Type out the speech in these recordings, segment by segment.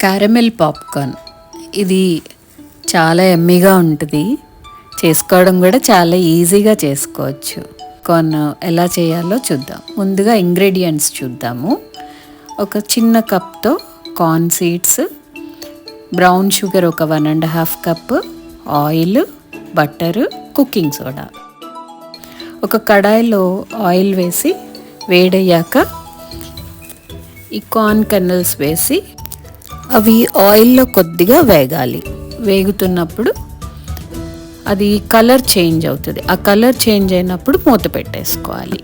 Caramel popcorn ఇది చాలా యమ్మీగా ఉంటుంది. చేసుకోవడం కూడా చాలా ఈజీగా చేసుకోవచ్చు. కార్న్ ఎలా చేయాలో చూద్దాం. ముందుగా ఇంగ్రీడియంట్స్ చూద్దాము. ఒక చిన్న కప్తో కార్న్ సీడ్స్, బ్రౌన్ షుగర్ ఒక 1.5 cup, oil, butter, cooking soda. ఒక కడాయిలో ఆయిల్ వేసి వేడయ్యాక ఈ కార్న్ కర్నల్స్ వేసి అవి ఆయిల్లో కొద్దిగా వేగాలి. వేగుతున్నప్పుడు అది కలర్ చేంజ్ అవుతుంది. ఆ కలర్ చేంజ్ అయినప్పుడు మూత పెట్టేసుకోవాలి.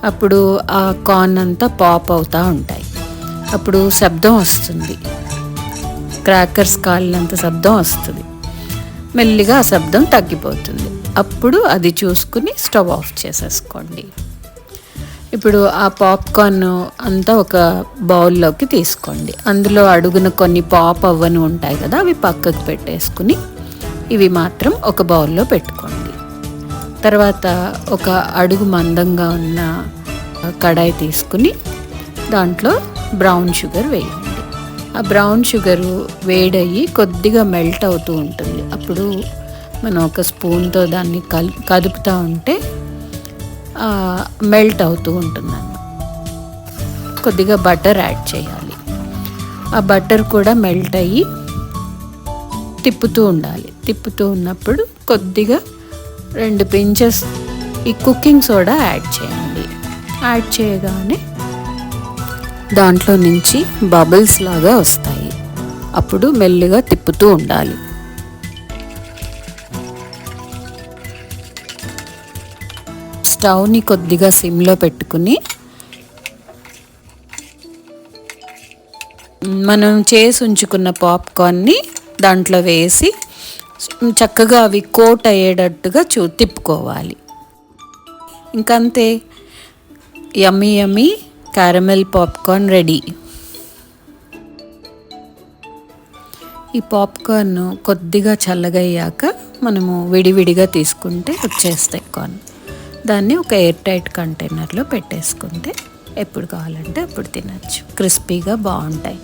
అప్పుడు ఆ కార్న్ అంతా పాప్ అవుతూ ఉంటాయి. అప్పుడు శబ్దం వస్తుంది, క్రాకర్స్ కాలినంత శబ్దం వస్తుంది. మెల్లిగా ఆ శబ్దం తగ్గిపోతుంది. అప్పుడు అది చూసుకుని స్టవ్ ఆఫ్ చేసేసుకోండి. ఇప్పుడు ఆ పాప్కార్న్ అంతా ఒక బౌల్లోకి తీసుకోండి. అందులో అడుగున కొన్ని పాప్ అవ్వని ఉంటాయి కదా, అవి పక్కకు పెట్టేసుకుని ఇవి మాత్రం ఒక బౌల్లో పెట్టుకోండి. తర్వాత ఒక అడుగు మందంగా ఉన్న కడాయి తీసుకుని దాంట్లో బ్రౌన్ షుగర్ వేయండి. ఆ బ్రౌన్ షుగరు వేడయ్యి కొద్దిగా మెల్ట్ అవుతూ ఉంటుంది. అప్పుడు మనం ఒక స్పూన్తో దాన్ని కదుపుతూ ఉంటే మెల్ట్ అవుతూ ఉంటుందన్నమాట. కొద్దిగా బటర్ యాడ్ చేయాలి. ఆ బటర్ కూడా మెల్ట్ అయ్యి తిప్పుతూ ఉండాలి. తిప్పుతూ ఉన్నప్పుడు కొద్దిగా 2 పించెస్ ఈ కుకింగ్ సోడా యాడ్ చేయండి. యాడ్ చేయగానే దాంట్లో నుంచి బబుల్స్ లాగా వస్తాయి. అప్పుడు మెల్లిగా తిప్పుతూ ఉండాలి. స్టవ్ని కొద్దిగా సిమ్లో పెట్టుకుని మనం చేసి ఉంచుకున్న పాప్కార్న్ని దాంట్లో వేసి చక్కగా అవి కోట్ అయ్యేటట్టుగా తిప్పుకోవాలి. ఇంకంతే, యమ్మీ యమ్మీ క్యారమెల్ పాప్కార్న్ రెడీ. ఈ పాప్కార్న్ కొద్దిగా చల్లగయ్యాక మనము విడివిడిగా తీసుకుంటే వచ్చేస్తాయి కార్న్. దాన్ని ఒక ఎయిర్ టైట్ కంటైనర్లో పెట్టేసుకుంటే ఎప్పుడు కావాలంటే అప్పుడు తినచ్చు. క్రిస్పీగా బాగుంటాయి.